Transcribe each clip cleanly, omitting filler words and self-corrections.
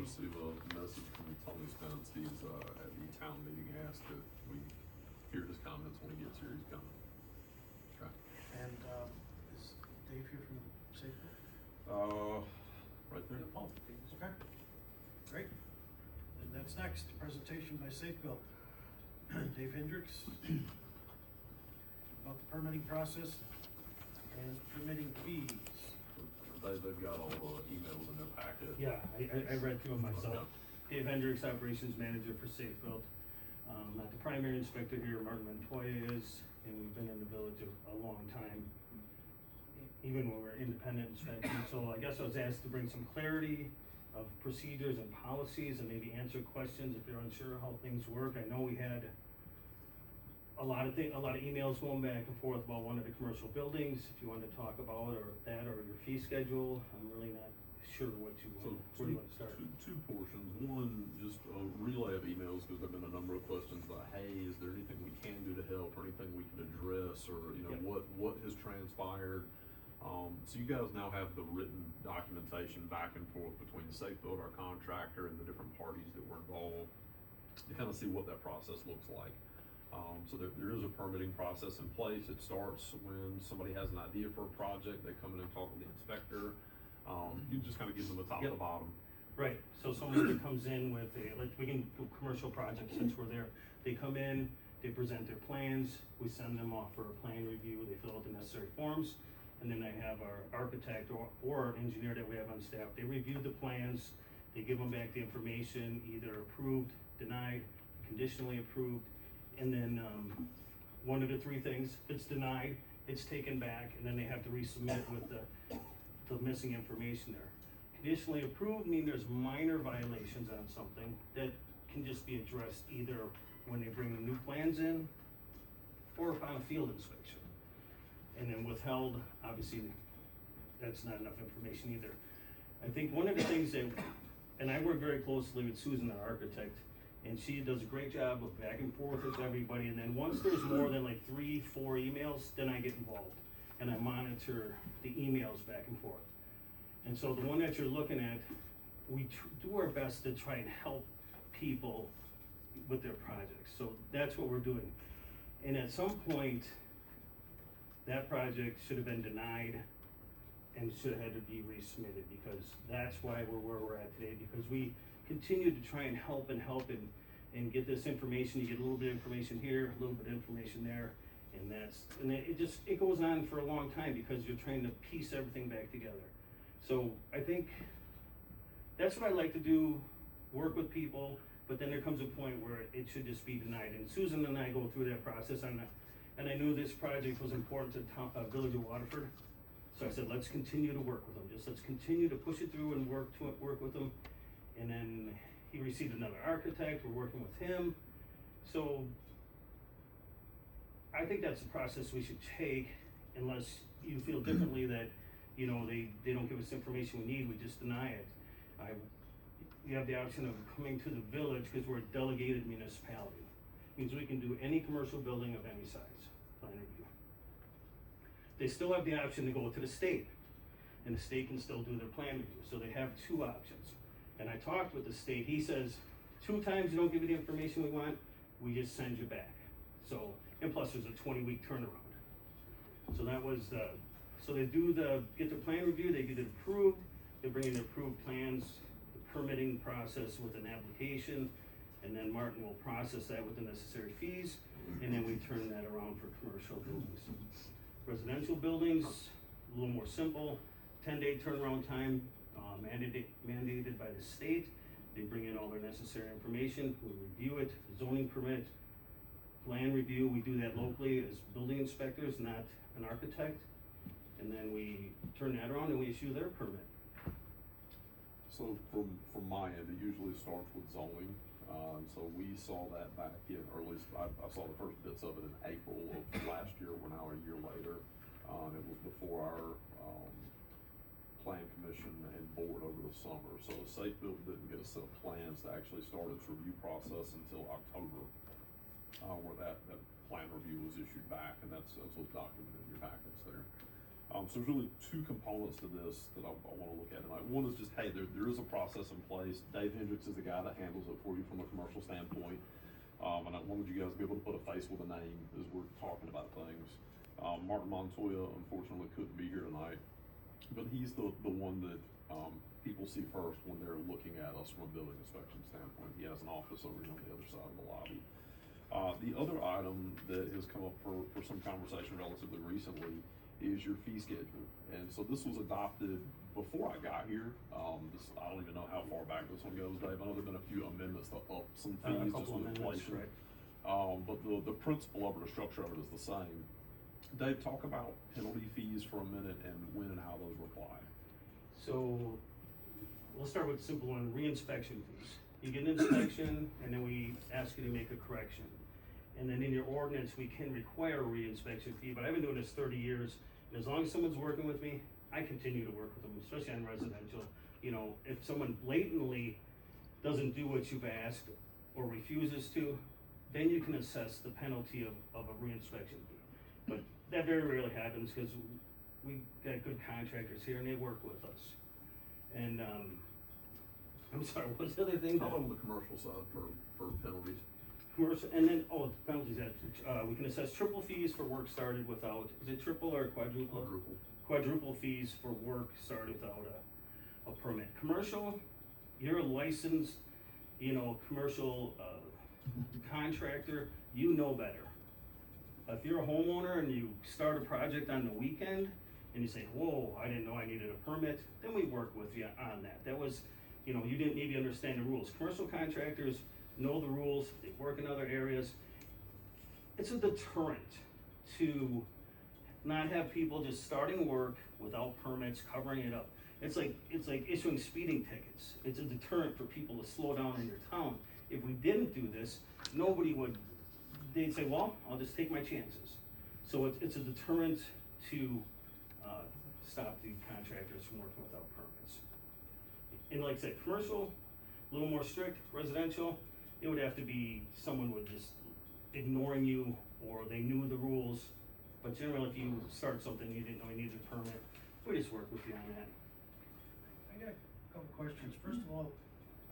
received a message from Tony Spence. He's at the town meeting. Asked that we hear his comments when he gets here. He's coming. Okay. And is Dave here from Safebuilt? Right there. Oh, okay. Great. And that's next. Presentation by Safebuilt. Dave Hendricks about the permitting process and permitting fees. They've got all the emails in their packet. Yeah, I read through them myself. Dave Hendricks, Operations Manager for Safebuilt. Not the primary inspector here, Martin Montoya is, and we've been in the village a long time, even when we're independent inspectors. So I guess I was asked to bring some clarity of procedures and policies and maybe answer questions if you're unsure how things work. I know we had a lot of emails going back and forth about one of the commercial buildings. If you wanted to talk about or that or your fee schedule, I'm really not sure what you want. Where do you want to start? Two portions. One, just a relay of emails because there've been a number of questions about, hey, is there anything we can do to help or anything we can address or what has transpired. So you guys now have the written documentation back and forth between Safebuilt, our contractor, and the different parties that were involved to kind of see what that process looks like. So there is a permitting process in place. It starts when somebody has an idea for a project, they come in and talk with the inspector. You just kind of give them the top to bottom. Right, so someone that comes in with like we can do commercial projects since we're there. They come in, they present their plans, we send them off for a plan review, they fill out the necessary forms, and then I have our architect or our engineer that we have on staff, they review the plans, they give them back the information, either approved, denied, conditionally approved, and then one of the three things, if it's denied, it's taken back, and then they have to resubmit with the missing information there. Conditionally approved mean there's minor violations on something that can just be addressed either when they bring the new plans in or upon a field inspection. And then withheld, obviously, that's not enough information either. I think one of the things that, and I work very closely with Susan, our architect, and she does a great job of back and forth with everybody. And then once there's more than like 3-4 emails, then I get involved and I monitor the emails back and forth. And so the one that you're looking at, we do our best to try and help people with their projects. So that's what we're doing. And at some point, that project should have been denied and should have had to be resubmitted, because that's why we're where we're at today, because we continue to try and help and get this information. You get a little bit of information here, a little bit of information there, and it goes on for a long time because you're trying to piece everything back together. So I think that's what I like to do, work with people, but then there comes a point where it should just be denied. And Susan and I go through that process, and I knew this project was important to Village of Waterford. So I said, let's continue to work with them. Let's continue to push it through and work with them. And then he received another architect, we're working with him. So I think that's the process we should take, unless you feel differently that, they don't give us information we need, we just deny it. You have the option of coming to the village because we're a delegated municipality. Means we can do any commercial building of any size, plan review. They still have the option to go to the state, and the state can still do their plan review. So they have two options. And I talked with the state, he says, 2 times you don't give me the information we want, we just send you back. So, and plus there's a 20-week turnaround. So that was so they get the plan review, they get it approved, they bring in the approved plans, the permitting process with an application, and then Martin will process that with the necessary fees, and then we turn that around for commercial buildings. Residential buildings, a little more simple, 10-day turnaround time, mandated by the state. They bring in all their necessary information, we review it, zoning permit, plan review, we do that locally as building inspectors, not an architect. And then we turn that around and we issue their permit. So from my end, it usually starts with zoning. So we saw that back in early, I saw the first bits of it in April of last year. We're now a year later. It was before our plan commission and board over the summer. So Safebuilt didn't get a set of plans to actually start its review process until October, where that plan review was issued back, and that's what's documented in your packets there. So there's really two components to this that I want to look at tonight. One is just, hey, there is a process in place. Dave Hendricks is the guy that handles it for you from a commercial standpoint. And I wanted you guys to be able to put a face with a name as we're talking about things. Martin Montoya unfortunately couldn't be here tonight, but he's the one that people see first when they're looking at us from a building inspection standpoint. He has an office over here on the other side of the lobby. The other item that has come up for some conversation relatively recently is your fee schedule. And so this was adopted before I got here. I don't even know how far back this one goes, Dave. I know there've been a few amendments to up some fees just with inflation. Right. But the principle of it, the structure of it is the same. Dave, talk about penalty fees for a minute and when and how those apply. So we'll start with the simple one, reinspection fees. You get an inspection and then we ask you to make a correction. And then in your ordinance, we can require a reinspection fee, but I've been doing this 30 years. And as long as someone's working with me, I continue to work with them, especially on residential. You know, if someone blatantly doesn't do what you've asked or refuses to, then you can assess the penalty of a reinspection fee. But that very rarely happens because we got good contractors here and they work with us. And I'm sorry, what's the other thing? How about on the commercial side for penalties? Commercial, and then, the penalties that, we can assess triple fees for work started without, is it triple or quadruple? Quadruple. Quadruple fees for work started without a permit. Commercial, you're a licensed, commercial, contractor, you know better. If you're a homeowner and you start a project on the weekend and you say, whoa, I didn't know I needed a permit, then we work with you on that. That was, you didn't maybe understand the rules. Commercial contractors know the rules, they work in other areas. It's a deterrent to not have people just starting work without permits, covering it up. It's like issuing speeding tickets. It's a deterrent for people to slow down in your town. If we didn't do this, nobody would, they'd say, well, I'll just take my chances. So it's a deterrent to stop the contractors from working without permits. And like I said, commercial, a little more strict. Residential, it would have to be someone would just ignoring you or they knew the rules. But generally, if you start something you didn't know you needed a permit, we just work with you on that. I got a couple questions. First of all,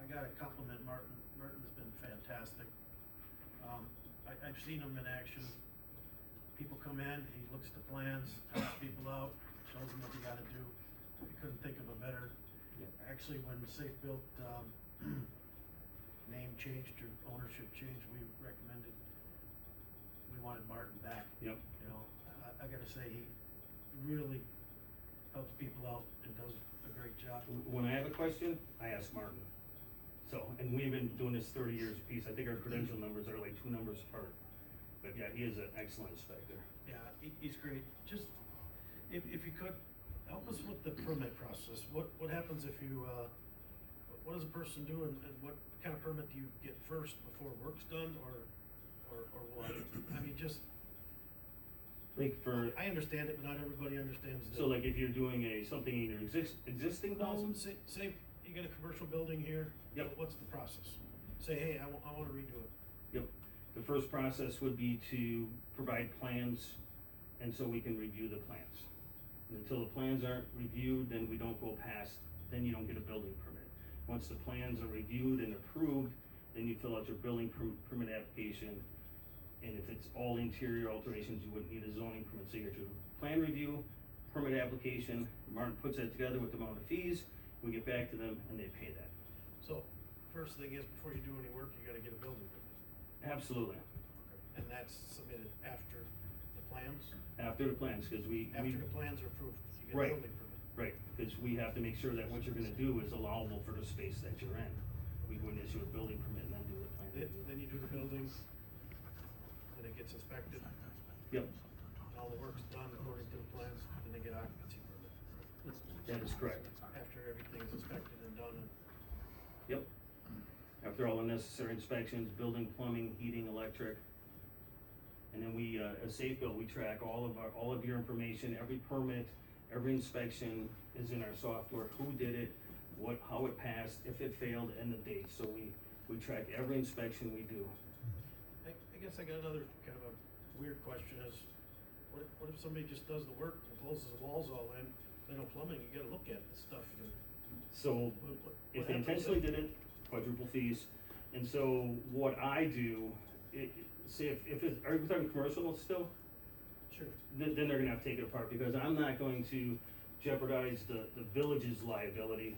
I gotta compliment Martin. Martin's been fantastic. I've seen him in action. People come in, he looks at the plans, helps people out, shows them what they gotta do. I couldn't think of a better. Yeah. Actually, when Safebuilt, name changed or ownership changed, we wanted Martin back. Yep. I gotta say, he really helps people out and does a great job. When I have a question, I ask Martin. So, and we've been doing this 30 years apiece. I think our credential numbers are like 2 numbers apart. But yeah, he is an excellent inspector. Yeah, he's great. Just, if you could, help us with the permit process. What happens if you, what does a person do and what kind of permit do you get first before work's done or what? I mean, just, Like for, I understand it, but not everybody understands it. so like if you're doing something in your existing No, home, say you got a commercial building here. Yep. What's the process? Say, hey, I want to redo it. yep. The first process would be to provide plans, and so we can review the plans. And until the plans aren't reviewed, then we don't go past, then you don't get a building permit. Once the plans are reviewed and approved, then you fill out your building permit application. And if it's all interior alterations, you wouldn't need a zoning permit. So you get your plan review, permit application, Martin puts that together with the amount of fees, we get back to them and they pay that. So, first thing is, before you do any work, you gotta get a building permit. Absolutely. And that's submitted after the plans? After the plans, because After the plans are approved, you get Right. a building permit. Right, because we have to make sure that what you're gonna do is allowable for the space that you're in. We wouldn't issue a building permit and then do the plan review. Then you do the building, then it gets inspected, Yep, all the work's done according to the plans, then they get occupancy permit. that is correct. After everything is inspected and done, and Yep. After all the necessary inspections, building, plumbing, heating, electric. And then we, as Safebuilt, we track all of your information, every permit, every inspection is in our software, who did it, how it passed, if it failed, and the date. So we track every inspection we do. I guess I got another kind of a weird question is, What if somebody just does the work and closes the walls all in, then no plumbing, you gotta look at the stuff and. So, if they happens intentionally then? did it, quadruple fees, and so what I do, say if it, are we talking commercial still? Sure. Then they're gonna have to take it apart, because I'm not going to jeopardize the village's liability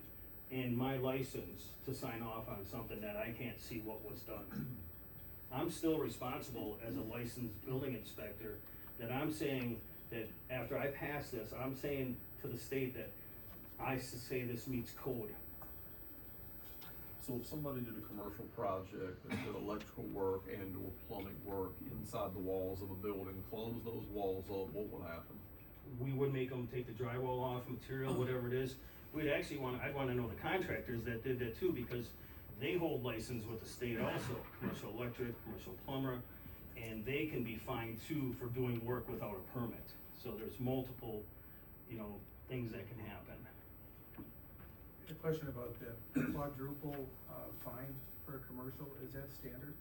and my license to sign off on something that I can't see what was done. I'm still responsible as a licensed building inspector, that I'm saying that after I pass this, I'm saying to the state that I say this meets code. So if somebody did a commercial project that did electrical work and or plumbing work inside the walls of a building, close those walls up, what would happen? We would make them take the drywall off, material, whatever it is. I'd wanna know the contractors that did that too, because they hold license with the state also, commercial electric, commercial plumber, and they can be fined too for doing work without a permit. So there's multiple, things that can happen. A question about the quadruple fine for a commercial, is that standard?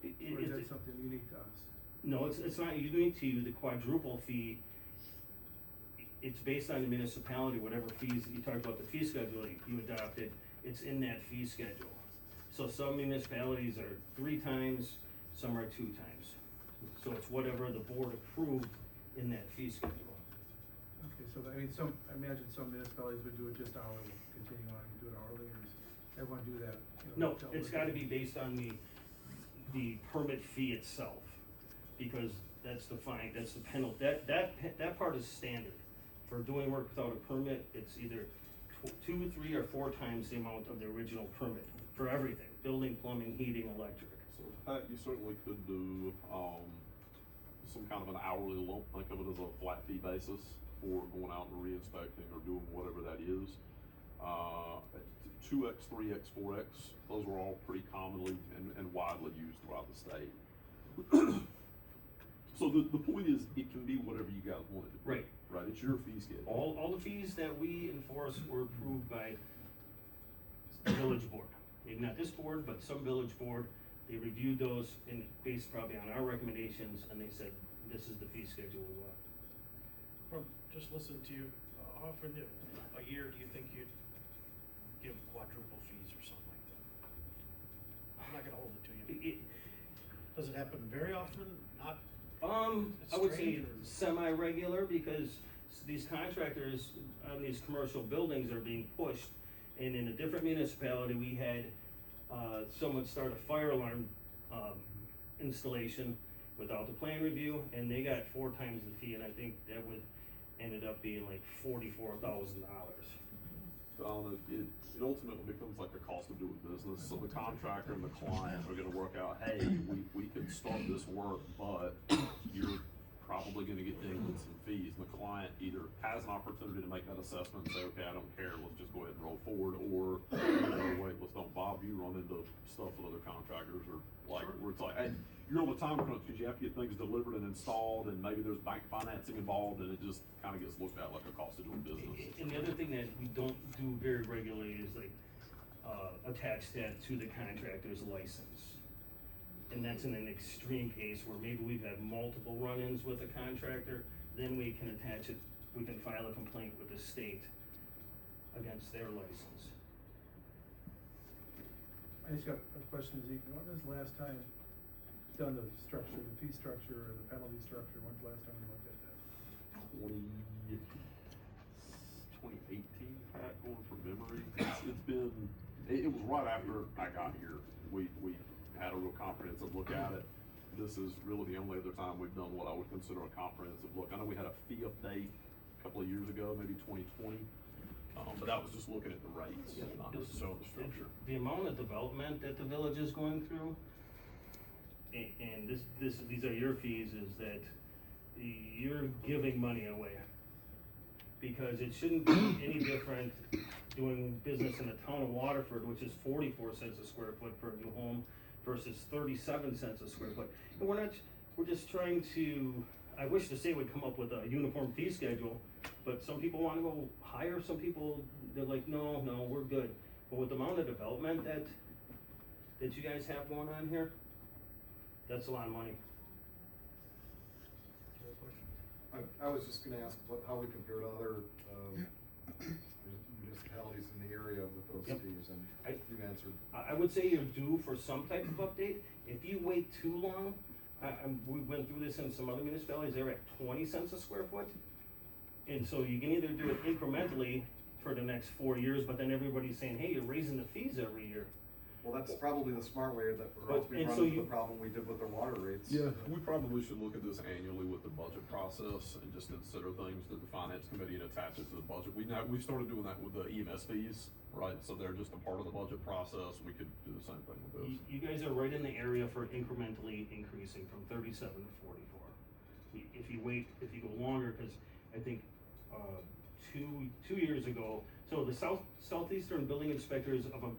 Or is that something unique to us? No, it's not unique to you. The quadruple fee, it's based on the municipality, whatever fees, you talked about the fee schedule you adopted, it's in that fee schedule. So some municipalities are 3 times, some are 2 times. So it's whatever the board approved in that fee schedule. Okay, so I imagine some municipalities would do it just hourly, continue on and do it hourly, or does everyone do that? No, it's gotta be based on the permit fee itself, because that's the fine, that's the penalty, that part is standard. For doing work without a permit, it's either 2, 3, or 4 times the amount of the original permit, for everything, building, plumbing, heating, electric. So Pat, you certainly could do, some kind of an hourly lump, think of it as a flat fee basis for going out and re-inspecting or doing whatever that is. 2X, 3X, 4X, those are all pretty commonly and widely used throughout the state. So the point is, it can be whatever you guys want it to be. Right. Right, it's your fee schedule. All the fees that we enforce were approved by the village board. Maybe not this board, but some village board, they reviewed those and based probably on our recommendations, and they said, this is the fee schedule we want. From just listening to you, how often a year do you think you'd give quadruple fees or something like that? I'm not gonna hold it to you. Does it happen very often? Not? I would say Strange or- semi-regular, because these contractors on these commercial buildings are being pushed. And in a different municipality, we had, someone start a fire alarm, installation without the plan review, and they got 4 times the fee, and I think that ended up being like $44,000. It ultimately becomes like the cost of doing business, so the contractor and the client are gonna work out, hey, we can start this work, but you're probably gonna get dinged with some fees, and the client either has an opportunity to make that assessment and say, okay, I don't care, let's just go ahead and roll forward, or, wait, let's don't Bob, you run into stuff with other contractors, or like, where it's like, hey, you're on the time crunch, cause you have to get things delivered and installed, and maybe there's bank financing involved, and it just kinda gets looked at like a cost of doing business. And the other thing that we don't do very regularly is like, attach that to the contractor's license. And that's in an extreme case where maybe we've had multiple run-ins with a contractor, then we can attach it, we can file a complaint with the state against their license. I just got a question, Zeke, when was the last time done the structure, the fee structure or the penalty structure, when's the last time we looked at that? 2018, Pat, going from memory. It's been, it was right after I got here. We had a real comprehensive look at it. This is really the only other time we've done what I would consider a comprehensive look. I know we had a fee update a couple of years ago, maybe 2020. But that was just looking at the rates, not necessarily the structure. The amount of development that the village is going through, and these are your fees, is that you're giving money away. Because it shouldn't be any different doing business in the town of Waterford, which is 44 cents a square foot for a new home versus 37 cents a square foot. And we're just trying to, I wish the state would come up with a uniform fee schedule, but some people wanna go higher, some people, they're like, no, we're good. But with the amount of development that you guys have going on here, that's a lot of money. other questions? I was just gonna ask how we compare to other, municipalities in the area with those Yep. fees, and you answered. I would say you're due for some type of update. If you wait too long, we went through this in some other municipalities, they're at 20 cents a square foot. And so you can either do it incrementally for the next 4 years, but then everybody's saying, hey, you're raising the fees every year. Well, that's probably the smart way, that, or But- else we and run so into you- the problem we did with our water rates. Yeah, we probably should look at this annually with the budget process and just consider things that the finance committee and attach it to the budget. We've started doing that with the EMS fees, right? So they're just a part of the budget process. We could do the same thing with those. You guys are right in the area for incrementally increasing from 37 to 44. If you wait, if you go longer, cause I think, 2 years ago, so the Southeastern Building Inspectors of America,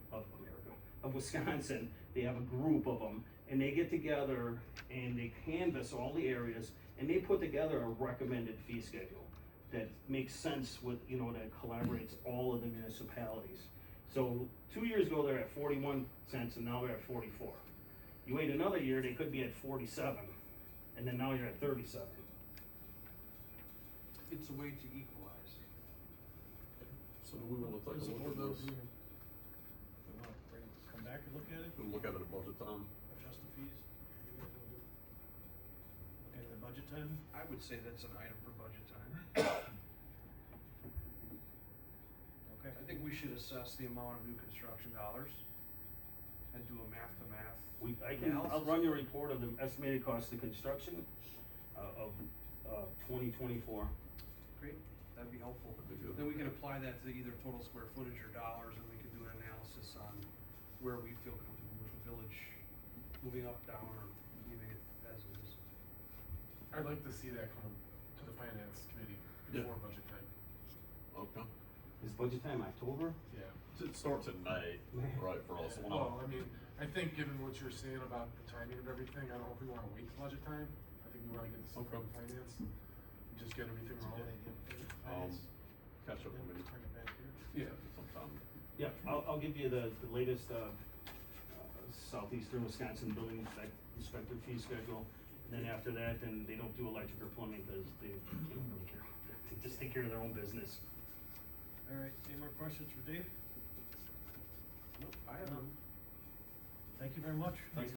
of Wisconsin, they have a group of them, and they get together and they canvass all the areas, and they put together a recommended fee schedule that makes sense with, that collaborates all of the municipalities. So 2 years ago, they're at 41 cents, and now they're at 44. You wait another year, they could be at 47, and then now you're at 37. It's a way to equalize. So do we wanna take Does a the look at board this? We wanna come back and look at it, We'll look at it at budget time. adjust the fees? Okay, the budget time? I would say that's an item for budget time. Okay. I think we should assess the amount of new construction dollars and do a math to math. I'll run your report of the estimated cost of construction, of 2024. Great, that'd be helpful. That'd be good. Then we can apply that to either total square footage or dollars, and we can do an analysis on where we feel comfortable with the village moving up, down, or leaving it as it is. I'd like to see that come to the finance committee Yeah. before budget time. Okay. Is budget time October? Yeah. It starts in May, right, for us. We're Well, not- I mean, I think given what you're saying about the timing of everything, I don't know if we wanna wait till budget time. I think we wanna get this in front of finance, and just get everything It's a good rolling. idea. Um, catch up Then with me bring it back here. Yeah. sometime. Yeah, I'll give you the latest, Southeastern Wisconsin Building Inspector fee schedule. And then after that, then they don't do electric or plumbing, cause they don't really care. They just take care of their own business. All right, any more questions for Dave? Nope, I have none. Thank you very much. Thanks.